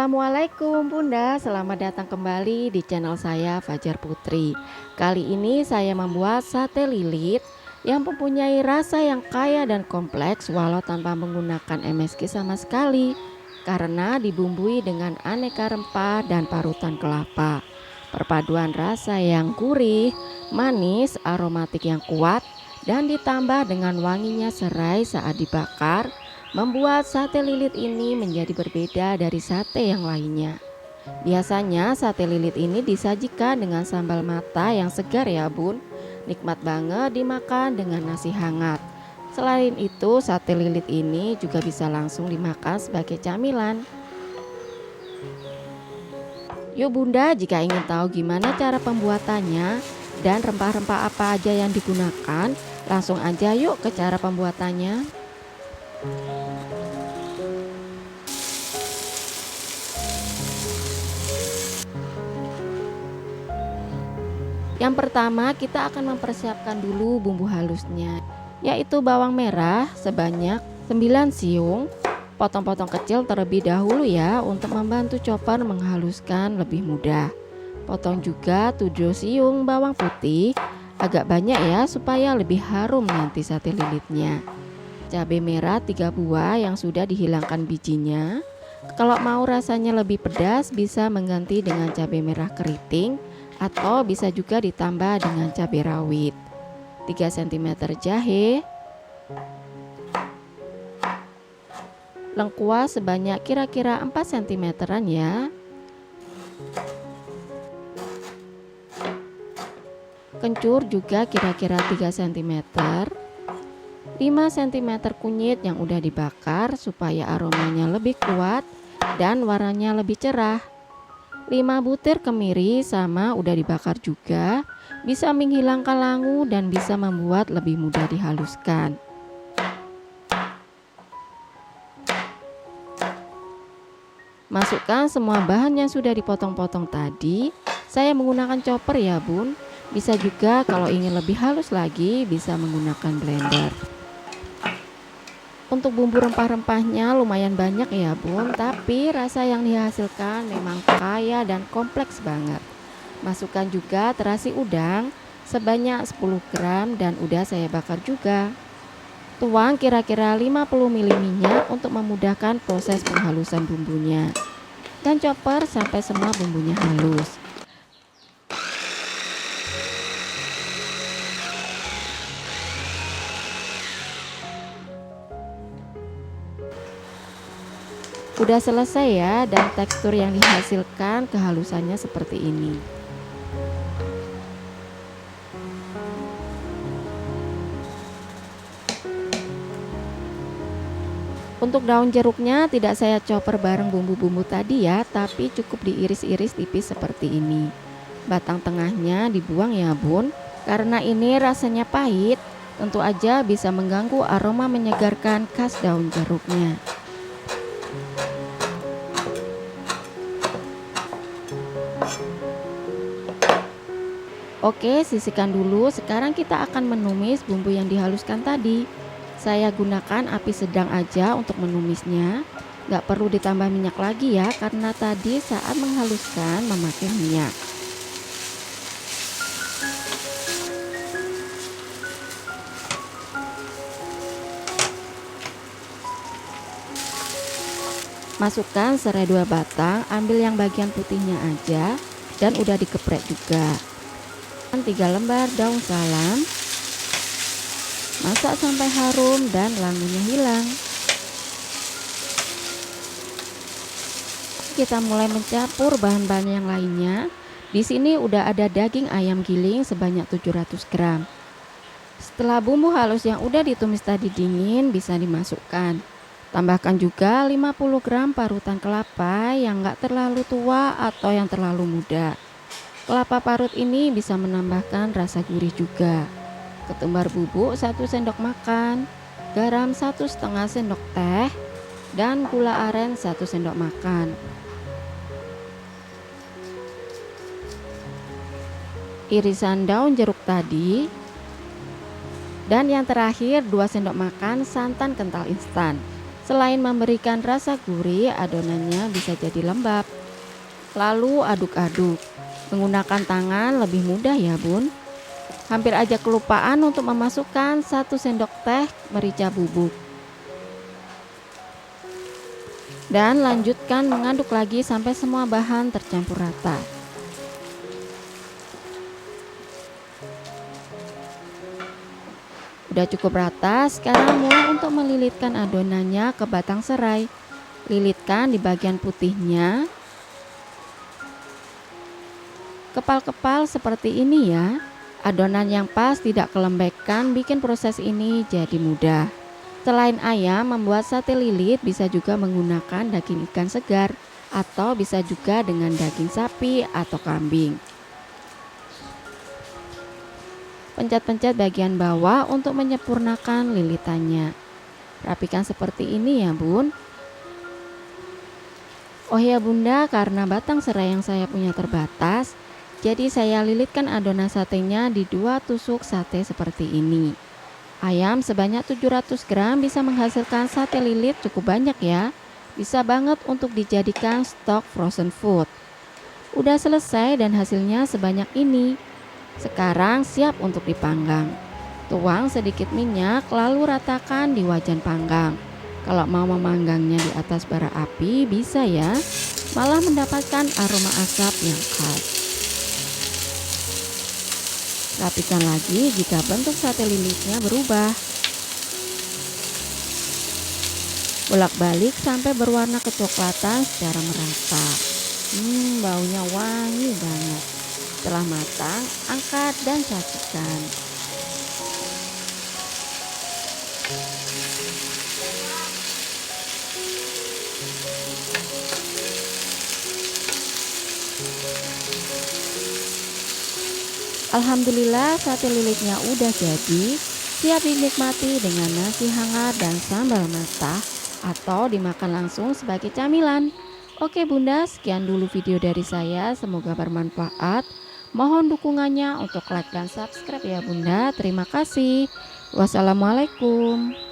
Assalamualaikum Bunda, selamat datang kembali di channel saya Fajar Putri. Kali ini saya membuat sate lilit yang mempunyai rasa yang kaya dan kompleks walau tanpa menggunakan MSG sama sekali, karena dibumbui dengan aneka rempah dan parutan kelapa. Perpaduan rasa yang gurih, manis, aromatik yang kuat, dan ditambah dengan wanginya serai saat dibakar membuat sate lilit ini menjadi berbeda dari sate yang lainnya. Biasanya sate lilit ini disajikan dengan sambal mata yang segar ya bun. Nikmat banget dimakan dengan nasi hangat. Selain itu, sate lilit ini juga bisa langsung dimakan sebagai camilan. Yuk bunda, jika ingin tahu gimana cara pembuatannya dan rempah-rempah apa aja yang digunakan, langsung aja yuk ke cara pembuatannya. Yang pertama kita akan mempersiapkan dulu bumbu halusnya, yaitu bawang merah sebanyak 9 siung. Potong-potong kecil terlebih dahulu ya, untuk membantu chopper menghaluskan lebih mudah. Potong juga 7 siung bawang putih, agak banyak ya supaya lebih harum nanti sate lilitnya. Cabai merah 3 buah yang sudah dihilangkan bijinya. Kalau mau rasanya lebih pedas bisa mengganti dengan cabai merah keriting atau bisa juga ditambah dengan cabai rawit. 3 cm jahe, lengkuas sebanyak kira-kira 4 cm ya, kencur juga kira-kira 3 cm, 5 cm kunyit yang udah dibakar supaya aromanya lebih kuat dan warnanya lebih cerah. 5 butir kemiri sama udah dibakar juga, bisa menghilangkan langu dan bisa membuat lebih mudah dihaluskan. Masukkan semua bahan yang sudah dipotong-potong tadi. Saya menggunakan chopper ya bun. Bisa juga kalau ingin lebih halus lagi bisa menggunakan blender. Untuk bumbu rempah-rempahnya lumayan banyak ya bun, tapi rasa yang dihasilkan memang kaya dan kompleks banget. Masukkan juga terasi udang sebanyak 10 gram dan udah saya bakar juga. Tuang kira-kira 50 ml minyak untuk memudahkan proses penghalusan bumbunya. Dan chopper sampai semua bumbunya halus. Udah selesai ya, dan tekstur yang dihasilkan kehalusannya seperti ini. Untuk daun jeruknya tidak saya chopper bareng bumbu-bumbu tadi ya, tapi cukup diiris-iris tipis seperti ini. Batang tengahnya dibuang ya bun, karena ini rasanya pahit, tentu aja bisa mengganggu aroma menyegarkan khas daun jeruknya. Oke, sisihkan dulu. Sekarang kita akan menumis bumbu yang dihaluskan tadi. Saya gunakan api sedang aja untuk menumisnya. Gak perlu ditambah minyak lagi ya, karena tadi saat menghaluskan memakai minyak. Masukkan serai 2 batang, ambil yang bagian putihnya aja, dan udah dikeprek juga. 3 lembar daun salam, masak sampai harum dan langunya hilang. Kita mulai mencampur bahan-bahan yang lainnya. Di sini udah ada daging ayam giling sebanyak 700 gram. Setelah bumbu halus yang udah ditumis tadi dingin, bisa dimasukkan. Tambahkan juga 50 gram parutan kelapa yang gak terlalu tua atau yang terlalu muda. Kelapa parut ini bisa menambahkan rasa gurih juga. Ketumbar bubuk 1 sendok makan, garam 1,5 sendok teh, dan gula aren 1 sendok makan. Irisan daun jeruk tadi, dan yang terakhir 2 sendok makan santan kental instan. Selain memberikan rasa gurih, adonannya bisa jadi lembab. Lalu aduk-aduk. Menggunakan tangan lebih mudah ya bun. Hampir aja kelupaan untuk memasukkan 1 sendok teh merica bubuk. Dan lanjutkan mengaduk lagi sampai semua bahan tercampur rata. Udah cukup rata, sekarang mulai untuk melilitkan adonannya ke batang serai. Lilitkan di bagian putihnya. Kepal-kepal seperti ini ya. Adonan yang pas tidak kelembekan bikin proses ini jadi mudah. Selain ayam, membuat sate lilit bisa juga menggunakan daging ikan segar atau bisa juga dengan daging sapi atau kambing. Pencet-pencet bagian bawah untuk menyempurnakan lilitannya. Rapikan seperti ini ya bun. Oh ya bunda, karena batang serai yang saya punya terbatas, jadi saya lilitkan adonan satenya di 2 tusuk sate seperti ini. Ayam sebanyak 700 gram bisa menghasilkan sate lilit cukup banyak ya. Bisa banget untuk dijadikan stok frozen food. Udah selesai dan hasilnya sebanyak ini. Sekarang siap untuk dipanggang. Tuang sedikit minyak lalu ratakan di wajan panggang. Kalau mau memanggangnya di atas bara api bisa ya, malah mendapatkan aroma asap yang khas. Rapikan lagi jika bentuk sate lilitnya berubah. Bolak-balik sampai berwarna kecoklatan secara merata. Baunya wangi banget. Setelah matang, angkat dan sajikan. Alhamdulillah sate lilitnya udah jadi, siap dinikmati dengan nasi hangat dan sambal matah atau dimakan langsung sebagai camilan. Oke bunda, sekian dulu video dari saya, semoga bermanfaat. Mohon dukungannya untuk like dan subscribe ya bunda. Terima kasih. Wassalamualaikum.